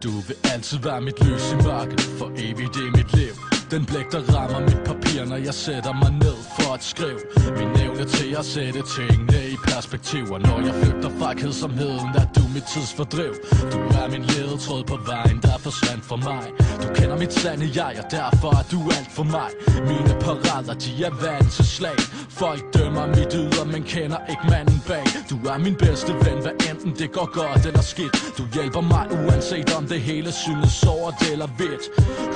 Du vil altid være mit lys i mørket, for evigt i mit liv. Den blæk, der rammer mit papir, når jeg sætter mig ned for at skrive. Min evne til at sætte tingene i perspektiv. Og når jeg flygter fra kedsomheden, er du mit tidsfordriv. Du er min ledetråd på vejen, der forsvandt for mig. Du kender mit sande jeg, og derfor er du alt for mig. Mine parader, de er vant til slag. Folk dømmer mit ydre, men kender ikke manden bag. Du er min bedste ven, hvad enten det går godt eller skidt. Du hjælper mig uanset om det hele synes sort eller hvidt.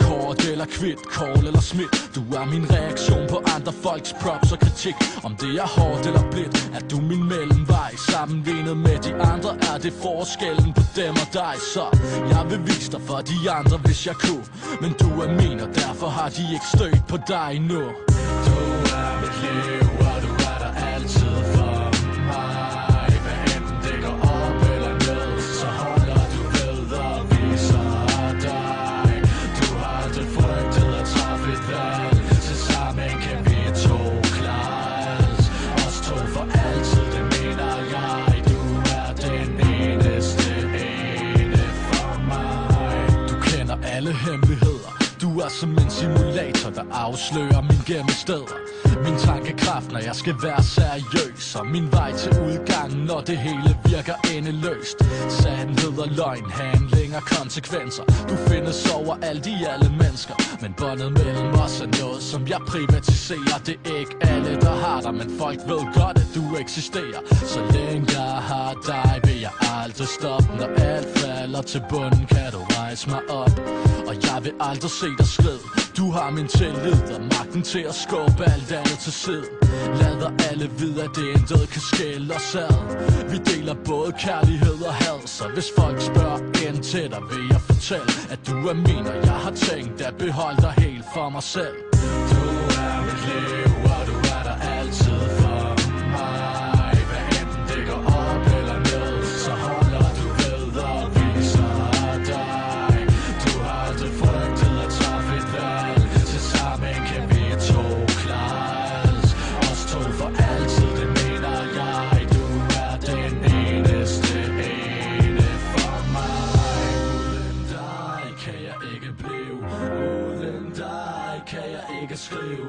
Kort eller kvidt, call eller smidt. Du er min reaktion på andre folks props og kritik. Om det er hårdt eller blidt, er du min mellemvej. Sammenlignet med de andre er det forskellen på dem og dig. Så jeg vil vise dig for de andre, hvis jeg kunne. Men du er min, og derfor har de ikke stødt på dig endnu. Du er mit liv, og du er der altid for mig. Hvad enten det går op eller ned, så holder du ved og viser dig. Du har aldrig frygtet at træffe et valg. Tilsammen kan vi to klare alt. Os to for altid, det mener jeg. Du er den eneste ene for mig. Du kender alle hemmeligheder. Du er som en simulator, der afslører min gemmesteder. Min tankekraft, når jeg skal være seriøs. Og min vej til udgangen, når det hele virker endeløst. Sandhed og løgn, handlinger, konsekvenser. Du findes overalt i alle mennesker. Men båndet mellem os er noget, som jeg privatiserer. Det er ikke alle, der har dig, men folk ved godt, at du eksisterer. Så længe jeg har dig, vil jeg aldrig stoppe. Når alt falder til bunden, kan du rejse mig op. Og jeg vil aldrig se dig skride. Du har min tillid og magten til at skubbe alt andet til side. Lader alle vide, at det intet kan skille os ad. Vi deler både kærlighed og had. Så hvis folk spørger ind til dig, vil jeg fortælle, at du er min, og jeg har tænkt at beholde dig helt for mig selv. Du er mit liv, og du er der altid for mig. Hvad enten det går op eller ned, så holder du ved og viser dig. Du har aldrig frygtet at træffe et valg. Tilsammen kan vi to klare alt. Os to for altid, det mener jeg. Du er den eneste ene for mig. Uden dig kan jeg ikke blive. Uden dig kan jeg ikke skrive.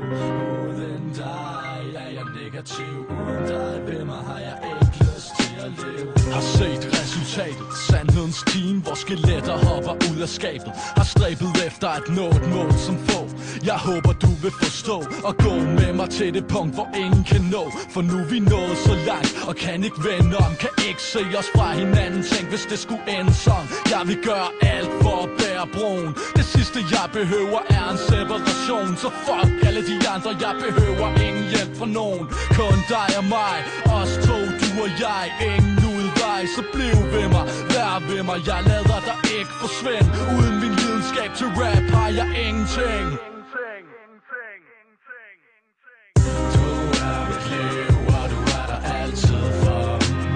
Uden dig er jeg negativ. Uden dig ved mig har jeg ikke lyst til at leve. Har set resultatet, sandhedens team, hvor skeletter hopper ud af skabet. Har stræbet efter at nå et mål som få. Jeg håber du vil forstå og gå med mig til det punkt, hvor ingen kan nå. For nu er vi nået så langt og kan ikke vende om. Kan ikke se os fra hinanden, tænk hvis det skulle ende sådan. Jeg vil gøre alt for at bære broen. Det sidste jeg behøver er en separation. Så fuck alle de andre, jeg behøver ingen hjælp fra nogen. Kun dig og mig, os to, du og jeg. Ingen udvej, så bliv ved mig, vær ved mig. Jeg lader dig ikke forsvinde. Uden min lidenskab til rap har jeg ingenting. Du er mit liv, og du er der altid for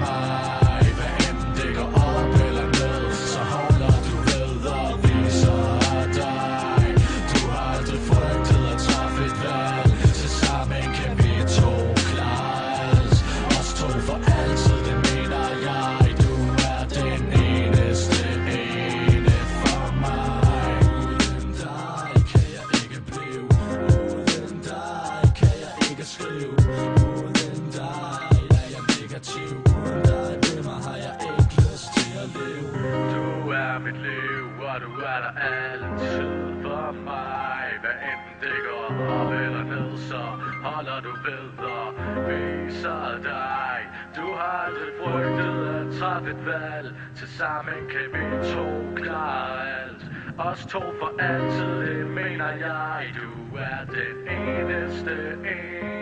mig. Hvad enten det går op eller ned, så holder du ved og viser dig. Du har aldrig frygtet at træffe et valg. Tilsammen kan vi to klare alt. Os to for altid, det mener jeg. Du er den eneste ene for mig. Uden dig kan jeg ikke blive. Uden dig kan jeg ikke skrive. Uden dig er jeg negativ. Uden dig ved mig har jeg ikke lyst til at leve. Du er mit liv, og du er der altid for mig. Hvad enten det går op eller ned, så holder du ved og viser dig. Du har aldrig frygtet at træffe et valg. Tilsammen kan vi to klare alt. Os to for altid, det mener jeg. Du er den eneste ene